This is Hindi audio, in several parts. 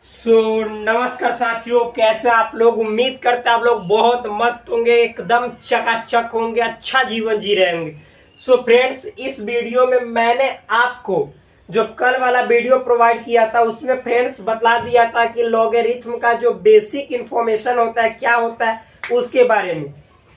नमस्कार साथियों, कैसे आप लोग। उम्मीद करते हैं आप लोग बहुत मस्त होंगे, एकदम चकाचक होंगे, अच्छा जीवन जी रहे होंगे। फ्रेंड्स, इस वीडियो में मैंने आपको जो कल वाला वीडियो प्रोवाइड किया था उसमें फ्रेंड्स बतला दिया था कि लॉगरिथम का जो बेसिक इंफॉर्मेशन होता है क्या होता है उसके बारे में।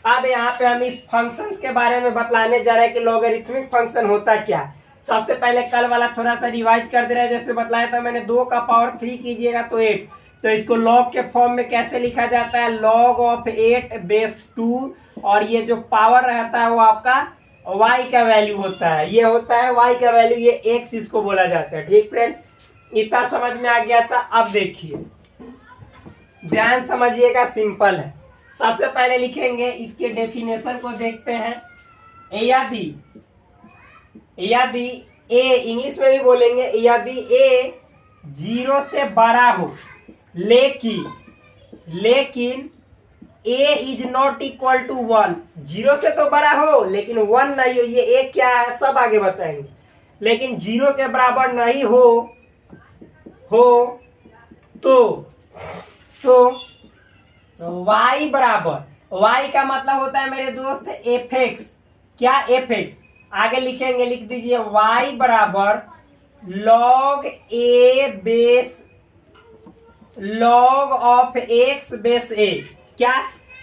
अब यहाँ पे हम इस फंक्शंस के बारे में बतलाने जा रहे हैं कि लॉगरिथमिक फंक्शन होता क्या है। सबसे पहले कल वाला थोड़ा सा रिवाइज कर दे रहा है। जैसे बतलाया था मैंने 2 का पावर 3 कीजिएगा तो 8, तो इसको लॉग के फॉर्म में कैसे लिखा जाता है, लॉग ऑफ 8 बेस 2। और ये जो पावर रहता है वो आपका y का वैल्यू होता है, ये होता है y का वैल्यू, ये x इसको बोला जाता है। ठीक फ्रेंड्स, इतना समझ में आ गया था। अब देखिए, ध्यान समझिएगा, सिंपल है। सबसे पहले लिखेंगे, इसके डेफिनेशन को देखते हैं। यदि ए, इंग्लिश में भी बोलेंगे, यदि ए 0 से बड़ा हो लेकिन ए इज नॉट इक्वल टू 1, 0 से तो बड़ा हो लेकिन 1 नहीं हो, ये ए क्या है सब आगे बताएंगे। लेकिन 0 के बराबर नहीं हो तो y बराबर, y का मतलब होता है मेरे दोस्त एफ एक्स। क्या एफ एक्स, आगे लिखेंगे, लिख दीजिए y बराबर log A base log of X base A. क्या,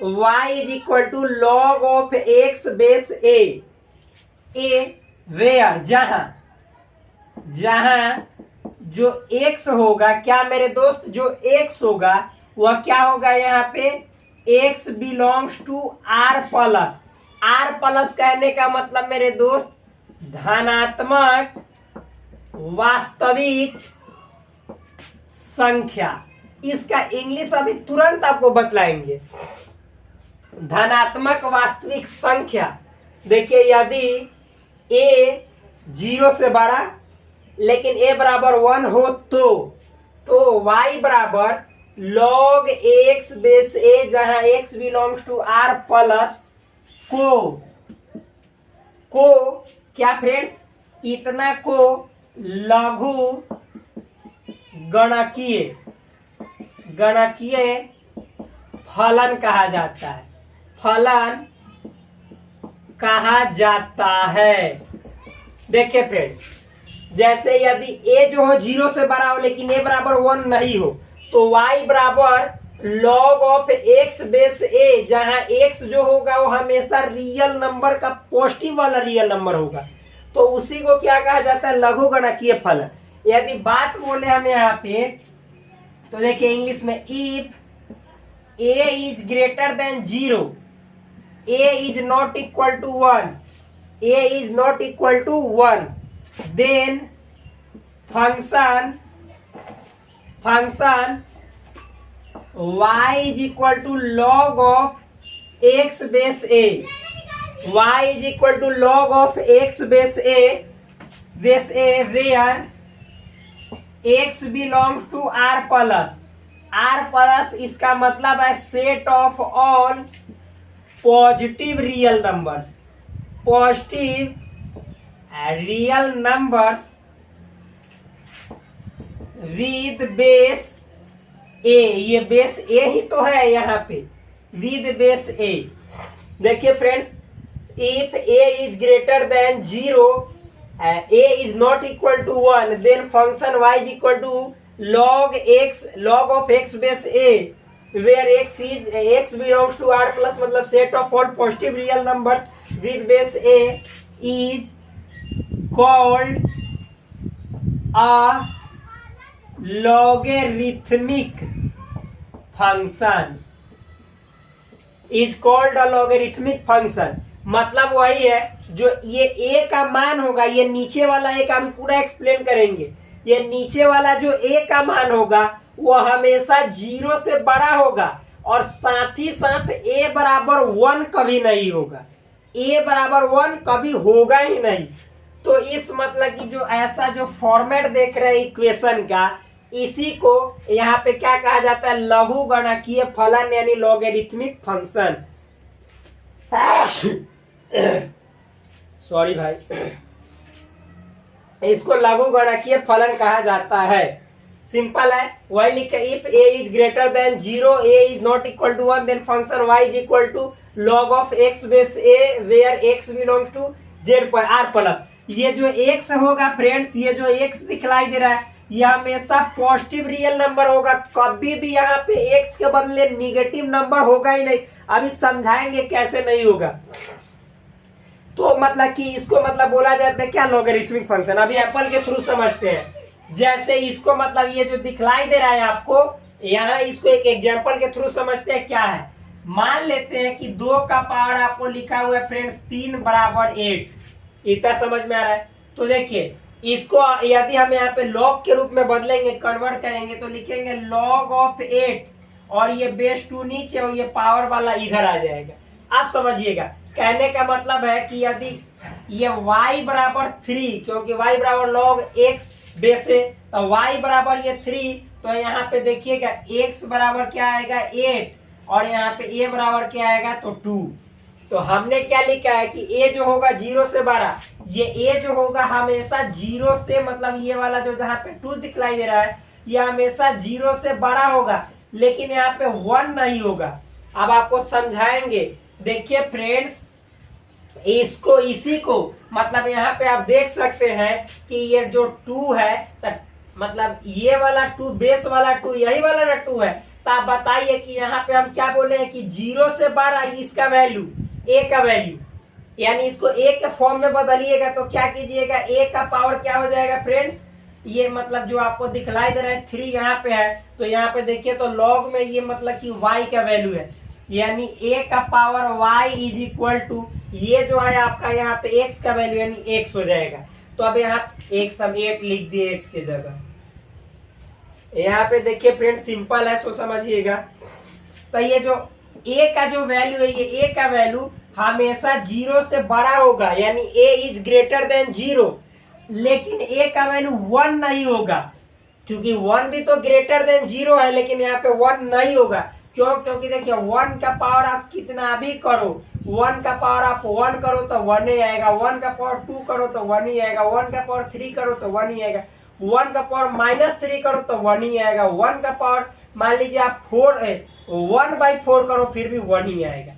y is equal to log of X base A where, जहां जो x होगा, क्या मेरे दोस्त, जो x होगा वह क्या होगा, यहाँ पे x belongs to r plus. r plus कहने का मतलब मेरे दोस्त धनात्मक वास्तविक संख्या। इसका इंग्लिश अभी तुरंत आपको बतलाएंगे। धनात्मक वास्तविक संख्या, देखिए, यदि a 0 से बड़ा लेकिन a बराबर 1 हो तो y बराबर लॉग एक्स बेस ए, जहां x belongs to r plus को क्या फ्रेंड्स, इतना को लघु गणकीय फलन कहा जाता है। देखिए फ्रेंड्स, जैसे यदि a जो हो 0 से बड़ा हो लेकिन a बराबर 1 नहीं हो तो y बराबर log of x base a, जहां x जो होगा वो हमेशा रियल नंबर का पॉजिटिव वाला रियल नंबर होगा, तो उसी को क्या कहा जाता है, लघु गणकीय फलन। यदि बात बोले हम यहाँ पे तो देखिए इंग्लिश में, if a is greater than 0, a is not equal to 1, a is not equal to 1, then function y is equal to log of x base a, y is equal to log of x base a where x belongs to r plus. इसका मतलब है set of all positive real numbers with base A. ये बेस ए ही तो है यहाँ पे, विद बेस ए। देखिए friends, if a is greater than 0, a is not equal to 1, then function y is equal to log of x base a, where x belongs to r plus, मतलब set of all positive real numbers with base a is called a logarithmic function, is called a logarithmic function। मतलब वही है, जो ये a का मान होगा, ये नीचे वाला a का हम पूरा एक्सप्लेन करेंगे। ये नीचे वाला जो a का मान होगा वो हमेशा 0 से बड़ा होगा, और साथ ही साथ a बराबर 1 कभी नहीं होगा, a बराबर 1 कभी होगा ही नहीं। तो इस मतलब की जो ऐसा जो फॉर्मेट देख रहे हैं इक्वेशन का, इसी को यहाँ पे क्या कहा जाता है, लघु गणकीय फलन, यानी लॉगरिथमिक फंक्शन। सॉरी भाई, इसको लघु गणकीय फलन कहा जाता है। सिंपल है, वही लिखा if a is greater than 0, a is not equal to 1, then function y is equal to log of x base a where x belongs to z पर r प्लस। ये जो x होगा फ्रेंड्स, ये जो x दिखलाई दे रहा है ये हमेशा पॉजिटिव रियल नंबर होगा, कभी भी यहाँ पे x के बदले निगेटिव नंबर होगा ही नहीं। अभी समझाएंगे कैसे नहीं होगा। तो मतलब कि इसको मतलब बोला जाता है क्या, लॉगरिथमिक फंक्शन। अभी एप्पल के थ्रू समझते हैं। जैसे इसको मतलब ये जो दिखलाई दे रहा है आपको यहाँ, इसको एक एग्जांपल के थ्रू समझते हैं क्या है। मान लेते हैं कि 2 का पावर आपको लिखा हुआ है फ्रेंड्स 3 बराबर 8, इतना समझ में आ रहा है। तो देखिए इसको यदि हम यहाँ पे लॉग के रूप में बदलेंगे, कन्वर्ट करेंगे तो लिखेंगे लॉग ऑफ 8 और ये बेस 2 नीचे और ये पावर वाला इधर आ जाएगा। आप समझिएगा, कहने का मतलब है कि यदि ये y बराबर 3, क्योंकि y बराबर लॉग x बेस है तो y बराबर ये 3, तो यहाँ पे देखिएगा x बराबर क्या आएगा 8 और यहाँ पे a बराबर क्या आएगा तो 2। तो हमने क्या लिखा है कि a जो होगा 0 से बड़ा, ये a जो होगा हमेशा 0 से, मतलब ये वाला जो जहाँ पे 2 दिखलाई दे रहा है ये हमेशा 0 से बड़ा होगा, लेकिन यहाँ पे 1 नहीं होगा। अब आपको समझाएंगे। देखिए फ्रेंड्स, इसको इसी को मतलब यहाँ पे आप देख सकते हैं कि ये जो 2 है मतलब ये वाला 2 बेस वाला 2 यही वाला ना 2 है। तो आप बताइए कि यहाँ पे हम क्या बोले हैं कि 0 से बड़ा इसका वैल्यू a का वैल्यू, यानी इसको a के फॉर्म में बदलिएगा तो क्या कीजिएगा, a का पावर क्या हो जाएगा फ्रेंड्स, ये मतलब जो आपको दिखलाई दे रहा है 3 यहाँ पे है, तो यहाँ पे देखिए तो लॉग में ये मतलब कि y का वैल्यू है, यानी a का power y is equal to ये जो है आपका यहाँ पे x का वैल्यू यानी x हो जाएगा। तो अब यहाँ x हम 8 लिख दिए x के जगह। यहाँ पे देखिए फ्रेंड्स सिंपल है, सो समझिएगा। तो ये जो a का जो वैल्यू है, ये a का वैल्यू हमेशा 0 से बड़ा होगा, यानी a इज ग्रेटर देन 0, लेकिन a का वैल्यू 1 नहीं होगा, क्योंकि 1 भी तो ग्रेटर देन 0 है, लेकिन यहाँ पे 1 नहीं होगा। क्यों? क्योंकि देखिए 1 का पावर आप कितना भी करो, 1 का पावर आप 1 करो तो 1 ही आएगा, 1 का पावर 2 करो तो 1 ही आएगा, 1 का पावर 3 करो तो 1 ही आएगा, 1 का पावर -3 करो तो 1 ही आएगा, 1 का पावर मान लीजिए आप 1/4 करो फिर भी 1 ही आएगा,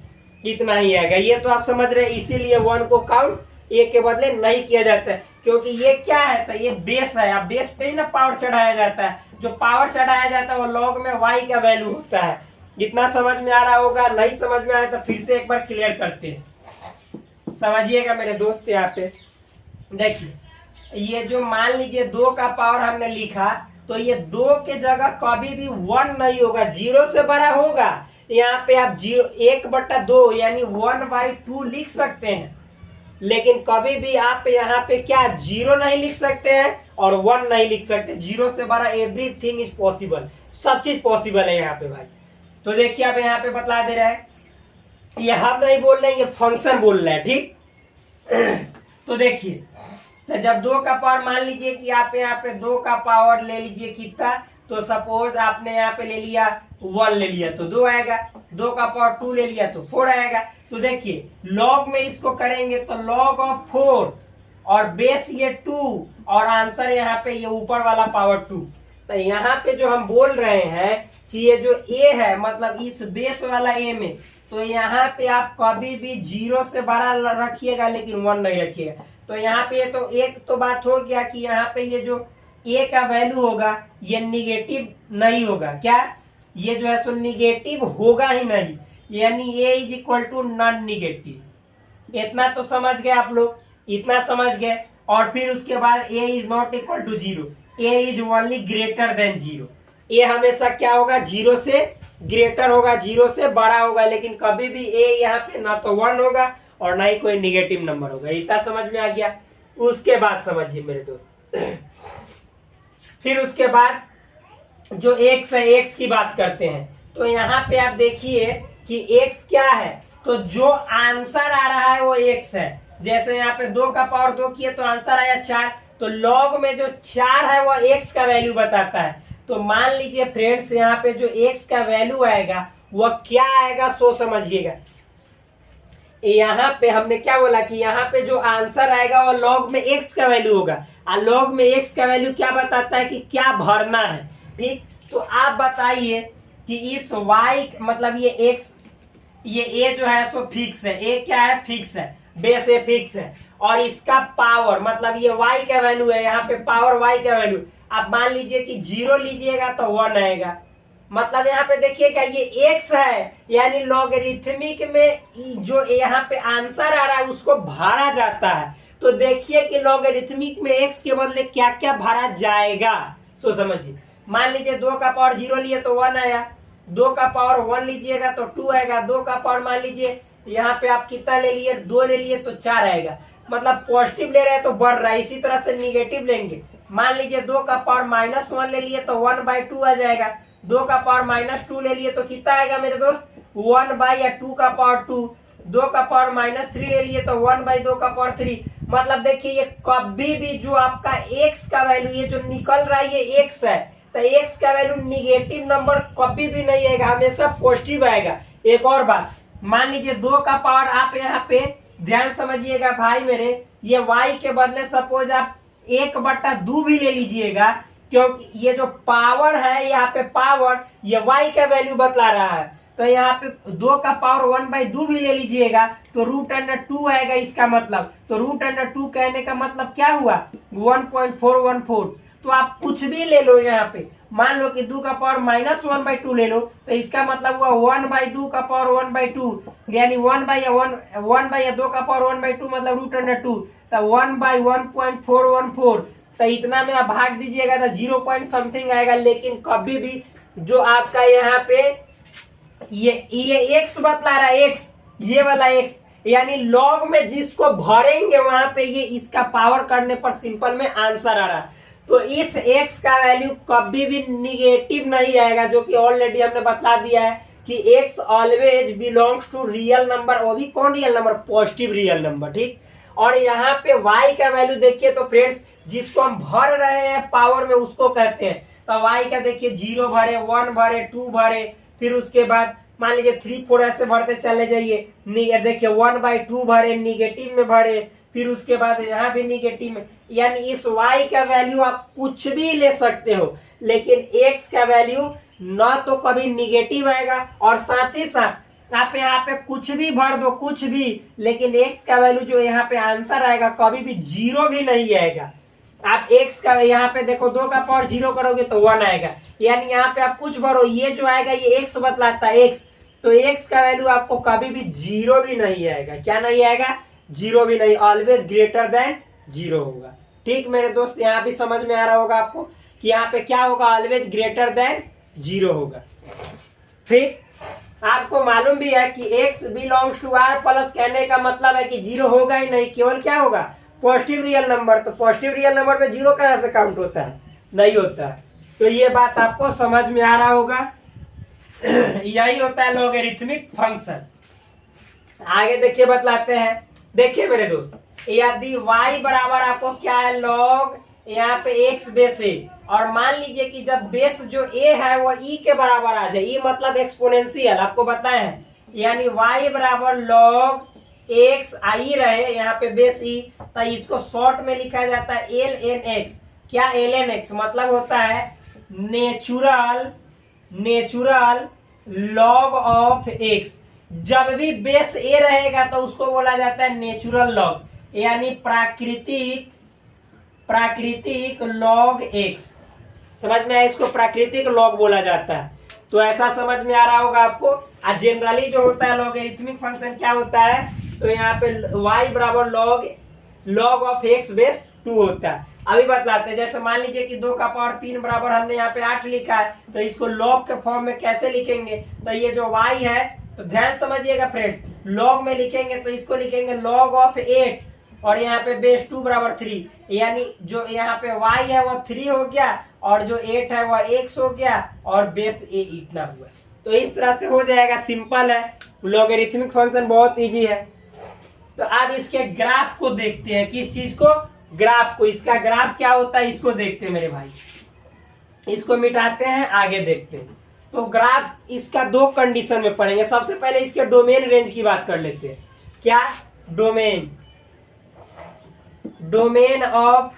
इतना ही आएगा। ये तो आप समझ रहे हैं, इसीलिए 1 को काउंट a के बदले नहीं किया जाता है, क्योंकि ये क्या है, तो ये बेस है। अब बेस पे ही ना पावर चढ़ाया जाता है, जो पावर चढ़ाया जाता है वो लॉग में y का वैल्यू होता है। इतना समझ में आ रहा होगा, नहीं समझ में आया तो फिर से एक बार क्लियर करते हैं, समझिएगा मेरे दोस्त। यहाँ पे देखिए ये जो मान लीजिए 2 का पावर हमने लिखा, तो ये 2 के जगह कभी भी 1 नहीं होगा, 0 से बड़ा होगा। यहाँ पे आप 1/2 यानी 1/2 लिख सकते हैं, लेकिन कभी भी आप यहाँ पे क्या 0 नहीं लिख सकते हैं और 1 नहीं लिख सकते। 0 से बड़ा एवरीथिंग इज पॉसिबल, सब चीज पॉसिबल है यहाँ पे भाई। तो देखिए अब यहाँ पे बतला दे रहा है, ये हम नहीं बोल रहे हैं, ये फंक्शन बोल रहा है, ठीक। तो देखिए तो जब 2 का पावर मान लीजिए कि आप यहाँ पे 2 का पावर ले लीजिए कितना, तो सपोज आपने यहाँ पे ले लिया 1 ले लिया तो 2 आएगा, 2 का पावर 2 ले लिया तो 4 आएगा। तो देखिए लॉग में इसको करेंगे तो लॉग ऑफ 4 और बेस ये 2 और आंसर यहाँ पे ये ऊपर वाला पावर 2। तो यहाँ पे जो हम बोल रहे हैं कि ये जो a है मतलब इस बेस वाला a में, तो यहाँ पे आप कभी भी 0 से बड़ा रखिएगा लेकिन 1 नहीं रखिएगा। तो यहाँ पे तो एक तो बात हो गया कि यहाँ पे ये जो a का वैल्यू होगा ये निगेटिव नहीं होगा, क्या ये जो है सो निगेटिव होगा ही नहीं, यानी a is equal to non negative. इतना तो समझ गए आप लोग, इतना समझ गए। और फिर उसके बाद a is not equal to 0, a is only greater than 0। a हमेशा क्या होगा 0 से ग्रेटर होगा, 0 से बड़ा होगा, लेकिन कभी भी a यहाँ पे ना तो 1 होगा और ना ही कोई निगेटिव नंबर होगा। इतना समझ में आ गया। उसके बाद समझिए मेरे दोस्त, फिर उसके बाद जो x है x की बात करते हैं। तो यहाँ पे आप देखिए कि x क्या है, तो जो आंसर आ रहा है वो x है। जैसे यहाँ पे 2 का पावर 2 किए तो आंसर आया 4, तो लॉग में जो 4 है वो x का वैल्यू बताता है। तो मान लीजिए फ्रेंड्स यहाँ पे जो x का वैल्यू आएगा वह क्या आएगा, सो समझिएगा। यहाँ पे हमने क्या बोला कि यहाँ पे जो आंसर आएगा वो लॉग में x का वैल्यू होगा, और लॉग में x का वैल्यू क्या बताता है कि क्या भरना है। ठीक, तो आप बताइए कि इस y मतलब ये x, ये a जो है सो फिक्स है, a क्या है, फिक्स है, बेस a फिक्स है, और इसका पावर मतलब ये y का वैल्यू है, यहाँ पे पावर y का वैल्यू आप मान लीजिए कि 0 लीजिएगा तो 1 आएगा। मतलब यहाँ पे देखिएगा ये x है, यानी लॉगरिथमिक में जो यहाँ पे आंसर आ रहा है उसको भरा जाता है। तो देखिए कि लॉगरिथमिक में x के बदले क्या क्या भरा जाएगा, सो समझिए। मान लीजिए 2 का पावर 0 लिए तो 1 आया, 2 का पावर 1 लीजिएगा तो 2 आएगा, 2 का पावर मान लीजिए यहाँ पे आप कितना ले लिए, 2 ले लिए तो 4 आएगा। मतलब पॉजिटिव ले रहे हैं तो बढ़ रहा है, इसी तरह से निगेटिव लेंगे। मान लीजिए 2 का पावर -1 ले लिए तो 1/2 आ जाएगा, 2 का पावर -2 ले लिए तो कितना आएगा मेरे दोस्त, 1/2 का पावर 2, 2 का पावर -3 ले लिए तो 1/2 का पावर 3। मतलब देखिए ये कभी भी जो आपका x का वैल्यू ये जो निकल रहा है ये x है, तो x का वैल्यू निगेटिव नंबर कभी भी नहीं आएगा, हमेशा पॉजिटिव आएगा। एक और बात, मान लीजिए 2 का पावर, आप यहाँ पे ध्यान समझिएगा भाई मेरे, ये y के बदले सपोज आप 1/2 भी ले लीजिएगा, क्योंकि ये जो पावर है यहाँ पे पावर ये y का वैल्यू बतला रहा है। तो यहाँ पे 2 का पावर 1/2 भी ले लीजिएगा तो √2 आएगा इसका मतलब। तो √2 कहने का मतलब क्या हुआ, 1.414। तो आप कुछ भी ले लो, यहाँ पे मान लो कि 2 का पावर -1/2 ले लो तो इसका मतलब हुआ 1/2 का पावर 1/2, यानी 1/2 का पावर 1/2 मतलब √2, तो 1/1.414। तो इतना में आप भाग दीजिएगा तो 0 पॉइंट समथिंग आएगा। लेकिन कभी भी जो आपका यहाँ पे ये x बतला रहा है, x ये वाला x, यानी लॉग में जिसको भरेंगे वहां पे ये इसका पावर करने पर सिंपल में आंसर आ रहा है। तो इस x का वैल्यू कभी भी निगेटिव नहीं आएगा, जो कि ऑलरेडी हमने बता दिया है कि x always belongs to real number. वो भी कौन real number, positive real number, ठीक। और यहाँ पे y का वैल्यू देखिए तो फ्रेंड्स जिसको हम भर रहे हैं पावर में उसको कहते हैं। तो y का देखिए 0 भरे, 1 भरे, 2 भरे, फिर उसके बाद मान लीजिए 3 4 ऐसे भरते चले जाइए, देखिए 1/2 भरे, निगेटिव में भरे, फिर उसके बाद यहाँ भी निगेटिव में। यानी इस y का वैल्यू आप कुछ भी ले सकते हो, लेकिन x का वैल्यू ना तो कभी निगेटिव आएगा, और साथ ही साथ आप यहाँ पे कुछ भी भर दो, कुछ भी, लेकिन x का वैल्यू जो यहाँ पे आंसर आएगा कभी भी 0 भी नहीं आएगा। आप x का यहाँ पे देखो 2 का पावर 0 करोगे तो 1 आएगा, यानी यहाँ पे आप कुछ भरो, ये जो आएगा ये x बतलाता है, x। तो x का वैल्यू आपको कभी भी 0 भी नहीं आएगा। क्या नहीं आएगा, 0 भी नहीं, ऑलवेज ग्रेटर देन 0 होगा। ठीक मेरे दोस्त, यहाँ भी समझ में आ रहा होगा आपको कि यहाँ पे क्या होगा, ऑलवेज ग्रेटर देन 0 होगा। फिर आपको मालूम भी है कि x belongs to r plus कहने का मतलब है कि 0 होगा ही नहीं, केवल क्या होगा, पॉजिटिव रियल नंबर। तो पॉजिटिव रियल नंबर पे 0 कहां से काउंट होता है, नहीं होता है। तो ये बात आपको समझ में आ रहा होगा। यही होता है लॉगरिथमिक फंक्शन। आगे देखिए बतलाते हैं, देखिए मेरे दोस्त, यदि y बराबर आपको क्या है, लॉग यहाँ पे x बेस a, और मान लीजिए कि जब बेस जो a है वो e के बराबर आ जाए, e मतलब एक्सपोनेंशियल, आपको बताए हैं, यानी y बराबर लॉग x आई रहे यहाँ पे बेस e, तो इसको शॉर्ट में लिखा जाता है ln x। क्या ln x मतलब होता है नेचुरल लॉग ऑफ x। जब भी बेस a रहेगा तो उसको बोला जाता है नेचुरल लॉग, यानी प्राकृतिक लॉग x। समझ में आया, इसको प्राकृतिक लॉग बोला जाता है। तो ऐसा समझ में आ रहा होगा आपको। आज जनरली जो होता है लॉगरिथमिक फंक्शन क्या होता है, तो यहाँ पे y बराबर लॉग ऑफ x बेस 2 होता है। अभी बतलाते हैं, जैसे मान लीजिए कि 2 का पावर 3 बराबर हमने यहाँ पे 8 लिखा है, तो इसको लॉग के फॉर्म में कैसे लिखेंगे, तो ये जो y है, तो ध्यान समझिएगा फ्रेंड्स, लॉग में लिखेंगे तो इसको लिखेंगे लॉग ऑफ 8, और यहाँ पे बेस 2 बराबर 3, यानी जो यहाँ पे y है वह 3 हो गया, और जो 8 है वह x हो गया, और बेस a इतना हुआ। तो इस तरह से हो जाएगा, सिंपल है। लॉगरिथमिक फंक्शन बहुत इजी है। तो अब इसके ग्राफ को देखते हैं, किस चीज को, ग्राफ को। इसका ग्राफ क्या होता है इसको देखते हैं मेरे भाई, इसको मिटाते हैं, आगे देखते हैं। तो ग्राफ इसका 2 कंडीशन में पढ़ेंगे। सबसे पहले इसके डोमेन रेंज की बात कर लेते हैं। क्या, डोमेन ऑफ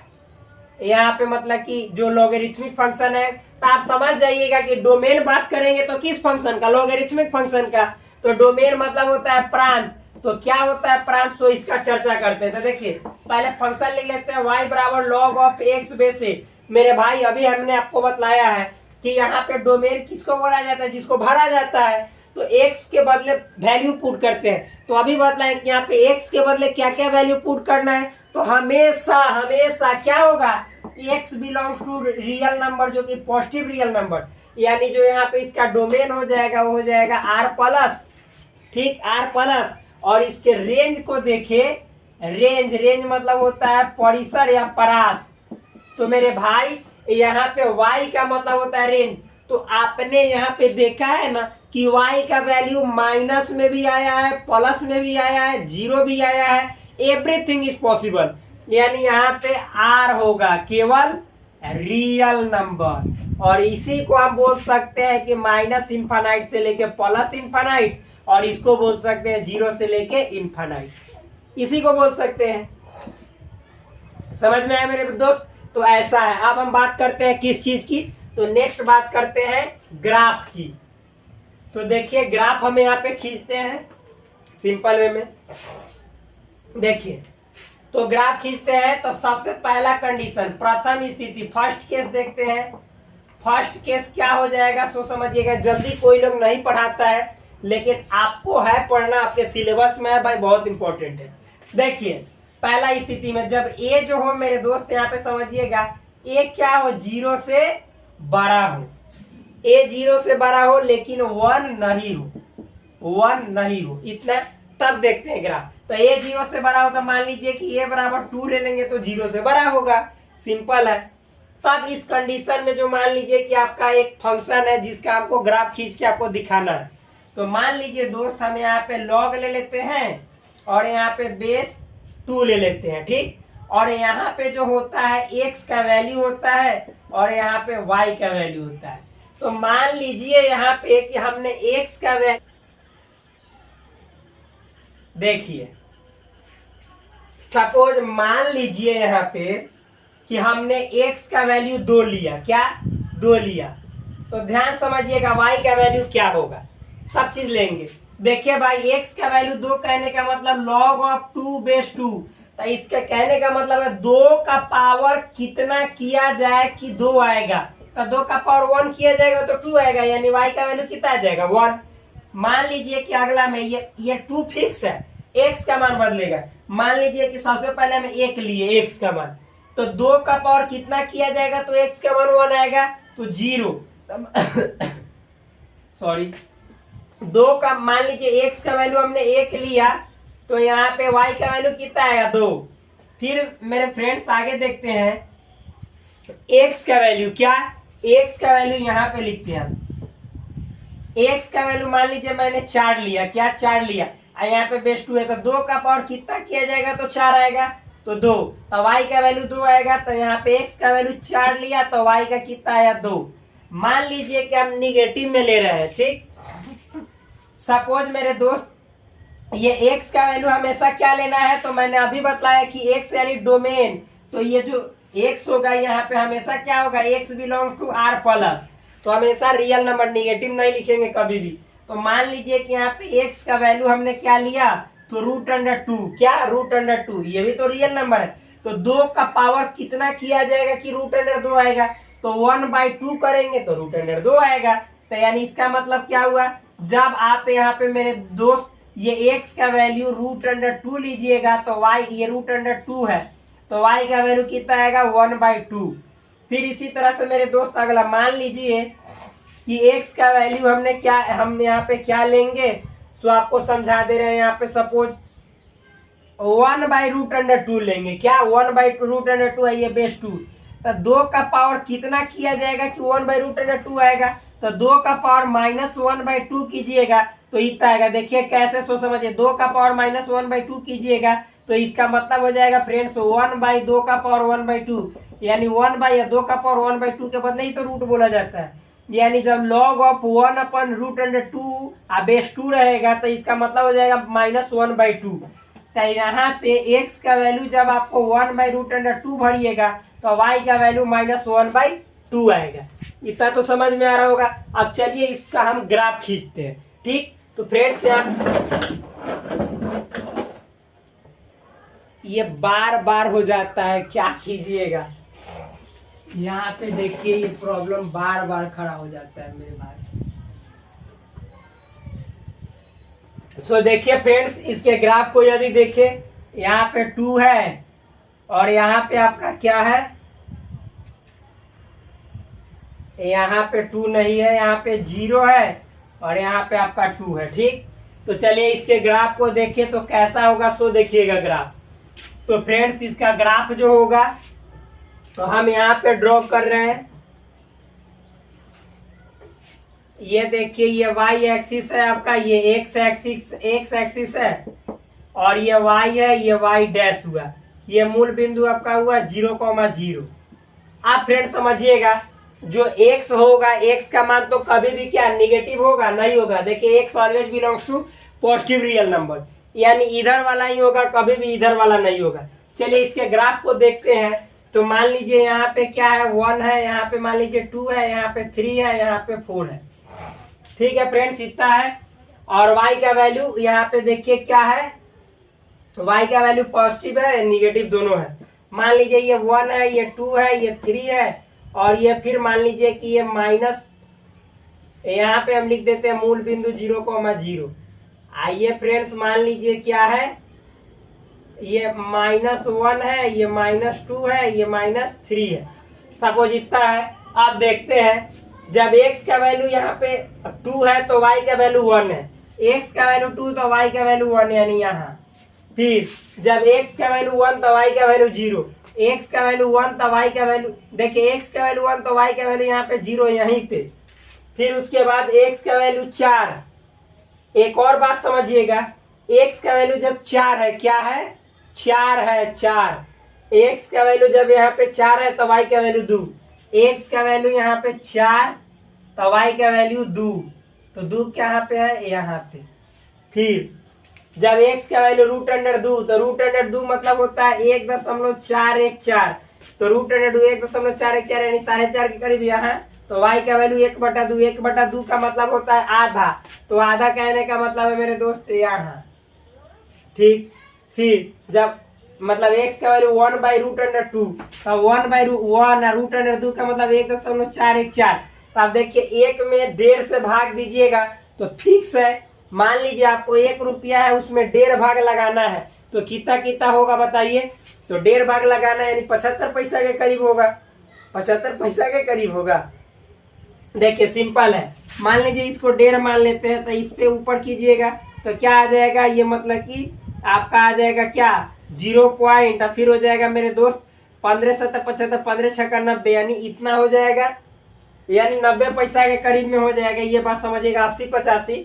यहाँ पे मतलब कि जो लॉगरिथमिक फंक्शन है, तो आप समझ जाइएगा कि डोमेन बात करेंगे तो किस फंक्शन का, लॉगरिथमिक फंक्शन का। तो डोमेन मतलब होता है प्रांत। तो क्या होता है प्रांत, तो इसका चर्चा करते हैं। तो देखिए पहले फंक्शन लिख लेते हैं, y बराबर log ऑफ x बेस ए। मेरे भाई अभी हमने आपको बतलाया है कि यहाँ पे डोमेन किसको बोला जाता है, जिसको भरा जाता है। तो x के बदले वैल्यू पुट करते हैं। तो अभी बतलाए कि यहाँ पे x के बदले क्या क्या वैल्यू पुट करना है। तो हमेशा हमेशा क्या होगा, x belongs to real number, जो कि पॉजिटिव रियल नंबर, यानी जो यहाँ पे इसका डोमेन हो जाएगा वो हो जाएगा r प्लस, ठीक, r प्लस। और इसके रेंज को देखे, रेंज मतलब होता है परिसर या परास। तो मेरे भाई यहाँ पे y का मतलब होता है रेंज। तो आपने यहाँ पे देखा है ना कि y का वैल्यू माइनस में भी आया है, प्लस में भी आया है, जीरो भी आया है, एवरीथिंग इज पॉसिबल। यानी यहाँ पे r होगा केवल रियल नंबर। और इसी को आप बोल सकते हैं कि माइनस इन्फानाइट से लेके प्लस इन्फानाइट, और इसको बोल सकते हैं जीरो से लेके इन्फानाइट, इसी को बोल सकते हैं। समझ में आया मेरे दोस्त। तो ऐसा है। अब हम बात करते हैं किस चीज की, तो नेक्स्ट बात करते हैं ग्राफ की। तो देखिए ग्राफ हम यहाँ पे खींचते हैं सिंपल वे में। देखिए तो ग्राफ खींचते हैं तो सबसे पहला कंडीशन, प्रथम स्थिति, फर्स्ट केस देखते हैं। फर्स्ट केस क्या हो जाएगा सो समझिएगा। जल्दी कोई लोग नहीं पढ़ाता है, लेकिन आपको है पढ़ना, आपके सिलेबस में है भाई, बहुत इंपॉर्टेंट है। देखिए पहला स्थिति में जब ए जो हो मेरे दोस्त यहाँ पे समझिएगा, ए क्या हो, जीरो से बड़ा हो। ए जीरो से बड़ा हो लेकिन वन नहीं हो, इतना। तब देखते हैं ग्राफ। तो ए जीरो से बड़ा हो तो मान लीजिए कि ए बराबर 2 ले लेंगे तो जीरो से बड़ा होगा, सिंपल है। तब इस कंडीशन में जो मान लीजिए कि आपका एक फंक्शन है जिसका आपको ग्राफ खींच के आपको दिखाना है। तो मान लीजिए दोस्त हम यहाँ पे लॉग ले लेते हैं और यहाँ पे बेस 2 ले लेते हैं, ठीक। और यहाँ पे जो होता है x का वैल्यू होता है और यहाँ पे y का वैल्यू होता है। तो मान लीजिए यहाँ पे कि हमने x का वैल्यू, देखिए सपोज मान लीजिए यहाँ पे कि हमने x का वैल्यू 2 लिया, क्या 2 लिया। तो ध्यान समझिएगा y का वैल्यू क्या होगा, सब चीज लेंगे। देखिए भाई x का वैल्यू 2 कहने का मतलब log ऑफ 2 बेस 2। तो इसका कहने का मतलब है 2 का पावर कितना किया जाए कि 2 आएगा। तो 2 का पावर 1 किया जाएगा तो 2 आएगा, यानी y का वैल्यू कितना आ जाएगा 1। मान लीजिए कि अगला में ये 2 फिक्स है, x का मान बदलेगा। मान लीजिए कि सबसे पहले हम 1 लिए x का मान, तो 2 का पावर कितना किया जाएगा तो x का मान 1 आएगा, तो 0 सॉरी 2 का, मान लीजिए x का वैल्यू हमने 1 लिया तो यहाँ पे y का वैल्यू कितना आएगा 2। फिर मेरे फ्रेंड्स आगे देखते हैं x का वैल्यू, क्या x का वैल्यू यहाँ पे लिखते हैं हम। x का वैल्यू मान लीजिए मैंने 4 लिया, क्या 4 लिया, यहाँ पे बेस 2 है, तो 2 का पावर कितना किया जाएगा तो 4 आएगा, तो 2। तो y का वैल्यू 2 आएगा। तो यहाँ पे x का वैल्यू 4 लिया तो y का कितना आया 2। मान लीजिए कि हम निगेटिव में ले रहे हैं, ठीक। सपोज मेरे दोस्त ये x का वैल्यू हमेशा क्या लेना है, तो मैंने अभी बताया कि x यानी डोमेन। तो ये जो x होगा यहाँ पे हमेशा क्या होगा, x belong to r plus. तो हमेशा रियल नंबर, निगेटिव नहीं लिखेंगे कभी भी। तो मान लीजिए कि यहाँ पे x का वैल्यू हमने क्या लिया, तो √2, क्या √2, ये भी तो रियल नंबर है। तो 2 का पावर कितना किया जाएगा कि √2 आएगा, तो 1/2 करेंगे तो √2 आएगा। तो यानी इसका मतलब क्या हुआ, जब आप यहाँ पे मेरे दोस्त ये x का वैल्यू √2 लीजिएगा तो y, ये √2 है तो y का वैल्यू कितना आएगा 1/2। फिर इसी तरह से मेरे दोस्त अगला मान लीजिए कि x का वैल्यू हमने क्या, हम यहाँ पे क्या लेंगे, सो आपको समझा दे रहे हैं। यहाँ पे सपोज 1/√2 लेंगे, क्या 1/√2 है, ये बेस 2। तो 2 का पावर कितना किया जाएगा कि 1/√2 आएगा, तो 2 का पावर -1/2 कीजिएगा तो इतना आएगा। देखिए कैसे, सो समझिए 2 का पावर -1/2 कीजिएगा तो इसका मतलब हो जाएगा फ्रेंड्स 1/2 का पावर 1/2, यानी 1/2 का पावर 1/2 के बदले ही तो रूट बोला जाता है। यानी जब log ऑफ 1/√2 बेस 2 रहेगा तो इसका मतलब हो जाएगा -1/2। तो यहाँ पे x का वैल्यू जब आपको 1/√2 भरिएगा तो y का वैल्यू -1/2 आएगा। इतना तो समझ में आ रहा होगा। अब चलिए इसका हम ग्राफ खींचते हैं। ठीक, तो फ्रेंड्स ये बार बार हो जाता है, क्या कीजिएगा। यहाँ पे देखिए ये प्रॉब्लम बार बार खड़ा हो जाता है मेरे भाई। सो देखिए फ्रेंड्स, इसके ग्राफ को यदि देखें, यहाँ पे 2 है और यहाँ पे आपका क्या है, यहाँ पे 2 नहीं है, यहाँ पे 0 है और यहाँ पे आपका 2 है। ठीक, तो चलिए इसके ग्राफ को देखें तो कैसा होगा। सो देखिएगा ग्राफ। तो फ्रेंड्स इसका ग्राफ जो होगा तो हम यहाँ पे ड्रॉ कर रहे हैं। ये देखिए ये y एक्सिस है आपका, ये x एक्सिस है और ये y है, ये y डैश हुआ। ये मूल बिंदु आपका हुआ 0,0। आप फ्रेंड समझिएगा, जो x होगा, x का मान तो कभी भी क्या निगेटिव होगा, नहीं होगा। देखिए x always belongs to positive real number, यानी इधर वाला ही होगा, कभी भी इधर वाला नहीं होगा। चलिए इसके ग्राफ को देखते हैं। तो मान लीजिए यहाँ पे क्या है, 1 है, यहाँ पे मान लीजिए 2 है, यहाँ पे 3 है, यहाँ पे 4 है। ठीक है फ्रेंड्स, इतना है। और y का वैल्यू यहाँ पे देखिए क्या है, तो y का वैल्यू पॉजिटिव है, नेगेटिव दोनों है। मान लीजिए ये 1 है, ये 2 है, ये 3 है और ये फिर मान लीजिए कि ये माइनस, यहाँ पे हम लिख देते हैं मूल बिंदु 0,0। आइए फ्रेंड्स मान लीजिए क्या है, ये -1 है, ये -2 है, ये -3 है। सपोज इतना है। आप देखते हैं जब x का वैल्यू यहाँ पे 2 है तो y का वैल्यू 1 है, x का वैल्यू 2 तो y का वैल्यू 1 यानी यहाँ। फिर जब x का वैल्यू 1 तो y का वैल्यू 0, x का वैल्यू 1 तो y का वैल्यू, देखिए x का वैल्यू 1 तो y का वैल्यू यहाँ पे 0 यहीं पे। फिर उसके बाद x का वैल्यू 4। एक और बात समझिएगा, x का वैल्यू जब 4 है, क्या है, 4 है, 4। x का वैल्यू जब यहाँ पे 4 है तो y का वैल्यू 2, x का वैल्यू यहाँ पे 4 तो y का वैल्यू 2, तो 2 कहाँ पे है, यहाँ पे। फिर जब x का वैल्यू √2, तो √2 मतलब होता है 1.414, तो √2 1.414 यानी 4.5 के करीब यहाँ। तो y का वैल्यू 1/2, 1/2 का मतलब होता है आधा, तो आधा कहने का मतलब है मेरे दोस्त यहाँ। ठीक, फिर जब मतलब x का वैल्यू 1/√2, तो 1/1 का मतलब 1.414। तो आप देखिए एक में 1.5 से भाग दीजिएगा तो फिक्स है। मान लीजिए आपको 1 रुपया है, उसमें 1.5 भाग लगाना है, तो कितना कितना होगा बताइए। तो 1.5 भाग लगाना है यानी 75 पैसा के करीब होगा, 75 पैसा के करीब होगा। देखिए सिंपल है। मान लीजिए इसको 1.5 मान लेते हैं, तो इस पे ऊपर कीजिएगा तो क्या आ जाएगा, ये मतलब कि आपका आ जाएगा क्या, 0 पॉइंट। फिर हो जाएगा मेरे दोस्त 15 7 75, 15 6 90, यानी इतना हो जाएगा, यानी 90 पैसा के करीब में हो जाएगा। ये बात समझिएगा, 80 85।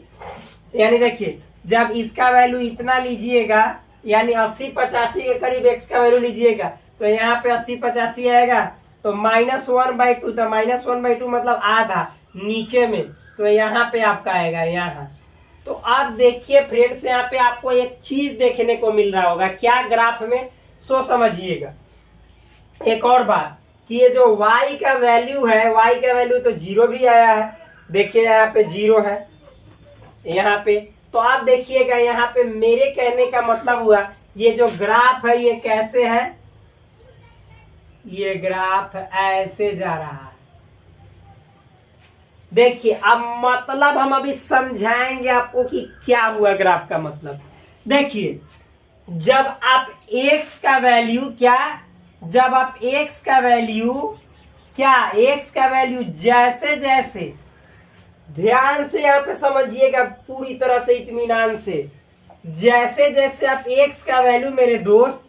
यानी देखिए जब इसका वैल्यू इतना लीजिएगा, यानी 80 85 के करीब x का वैल्यू लीजिएगा, तो यहाँ पे 80 85 आएगा तो -1/2, तो -1/2 मतलब आधा नीचे में, तो यहाँ पे आपका आएगा यहाँ। तो आप देखिए फ्रेंड्स, यहाँ पे आपको एक चीज देखने को मिल रहा होगा, क्या ग्राफ में, सो समझिएगा। एक और बात कि ये जो y का वैल्यू है, y का वैल्यू तो 0 भी आया है। देखिए यहाँ पे 0 है यहाँ पे। तो आप देखिएगा यहाँ पे मेरे कहने का मतलब हुआ, ये जो ग्राफ है ये कैसे है, ये ग्राफ ऐसे जा रहा है। देखिए अब मतलब हम अभी समझाएंगे आपको कि क्या हुआ ग्राफ का मतलब। देखिए जब आप x का वैल्यू क्या, जब आप x का वैल्यू क्या, x का वैल्यू जैसे जैसे, ध्यान से यहाँ पे समझिएगा पूरी तरह से इत्मीनान से, जैसे जैसे आप x का वैल्यू मेरे दोस्त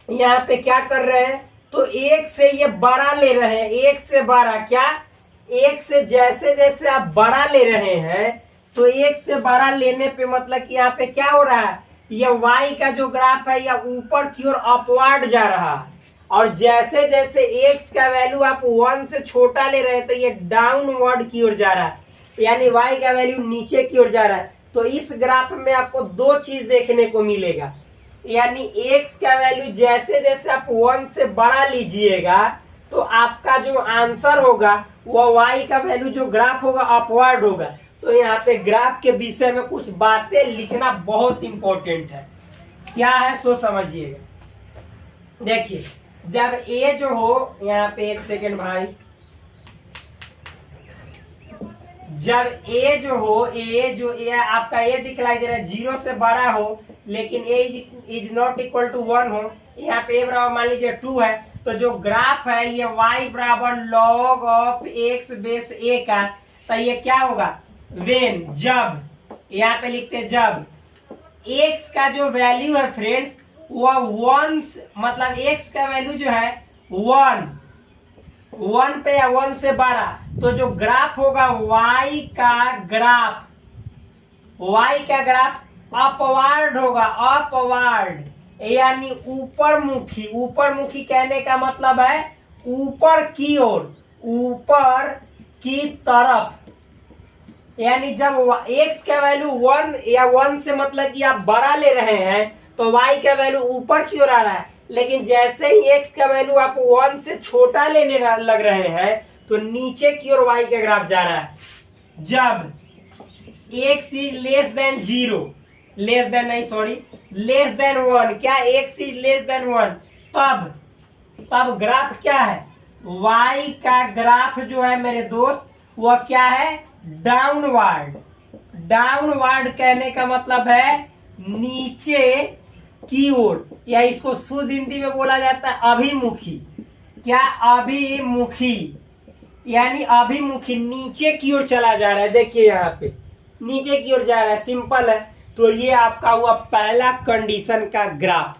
यहाँ पे क्या कर रहे हैं, तो 1 से ये बड़ा ले रहे हैं, 1 से बड़ा, क्या 1 से जैसे जैसे आप बड़ा ले रहे हैं, तो 1 से बड़ा लेने पे मतलब कि यहाँ पे क्या हो रहा है, ये y का जो ग्राफ है यह ऊपर की ओर अपवर्ड जा रहा है। और जैसे जैसे x का वैल्यू आप 1 से छोटा ले रहे हैं तो ये डाउनवर्ड की ओर जा रहा है, यानी y का वैल्यू नीचे की ओर जा रहा है। तो इस ग्राफ में आपको दो चीज देखने को मिलेगा, यानी x का वैल्यू जैसे जैसे आप 1 से बड़ा लीजिएगा तो आपका जो आंसर होगा वह y का वैल्यू जो ग्राफ होगा अपवर्ड होगा। तो यहाँ पे ग्राफ के विषय में कुछ बातें लिखना बहुत इंपॉर्टेंट है। क्या है सो समझिएगा। देखिए जब a जो हो, यहाँ पे एक सेकेंड भाई, जब a जो हो, आपका a दिखलाई दे रहा है 0 से बड़ा हो लेकिन a is not equal to 1 हो, यहाँ पे a बराबर मान लीजिए 2 है, तो जो ग्राफ है ये y बराबर log of x base a का, तो ये क्या होगा वेन, जब, यहाँ पे लिखते जब x का जो वैल्यू है फ्रेंड्स वह 1, मतलब x का वैल्यू जो है 1 पे या 1 से बड़ा, तो जो ग्राफ होगा y का ग्राफ अपवार्ड होगा, अपवार्ड यानी ऊपर मुखी। ऊपर मुखी कहने का मतलब है ऊपर की ओर, ऊपर की तरफ। यानी जब x का वैल्यू 1 या 1 से मतलब कि आप बड़ा ले रहे हैं तो y का वैल्यू ऊपर की ओर आ रहा है, लेकिन जैसे ही x का वैल्यू आप 1 से छोटा लेने लग रहे हैं तो नीचे की ओर y का ग्राफ जा रहा है। जब x is less than 0, less than 1, क्या x इज लेस देन 1, तब ग्राफ क्या है, y का ग्राफ जो है मेरे दोस्त वह क्या है, डाउनवर्ड। डाउनवर्ड कहने का मतलब है नीचे की ओर, या इसको शुद्ध हिंदी में बोला जाता है अभिमुखी। क्या, अभिमुखी, यानी अभिमुखी नीचे की ओर चला जा रहा है। देखिए यहाँ पे नीचे की ओर जा रहा है, सिंपल है। तो ये आपका हुआ पहला कंडीशन का ग्राफ।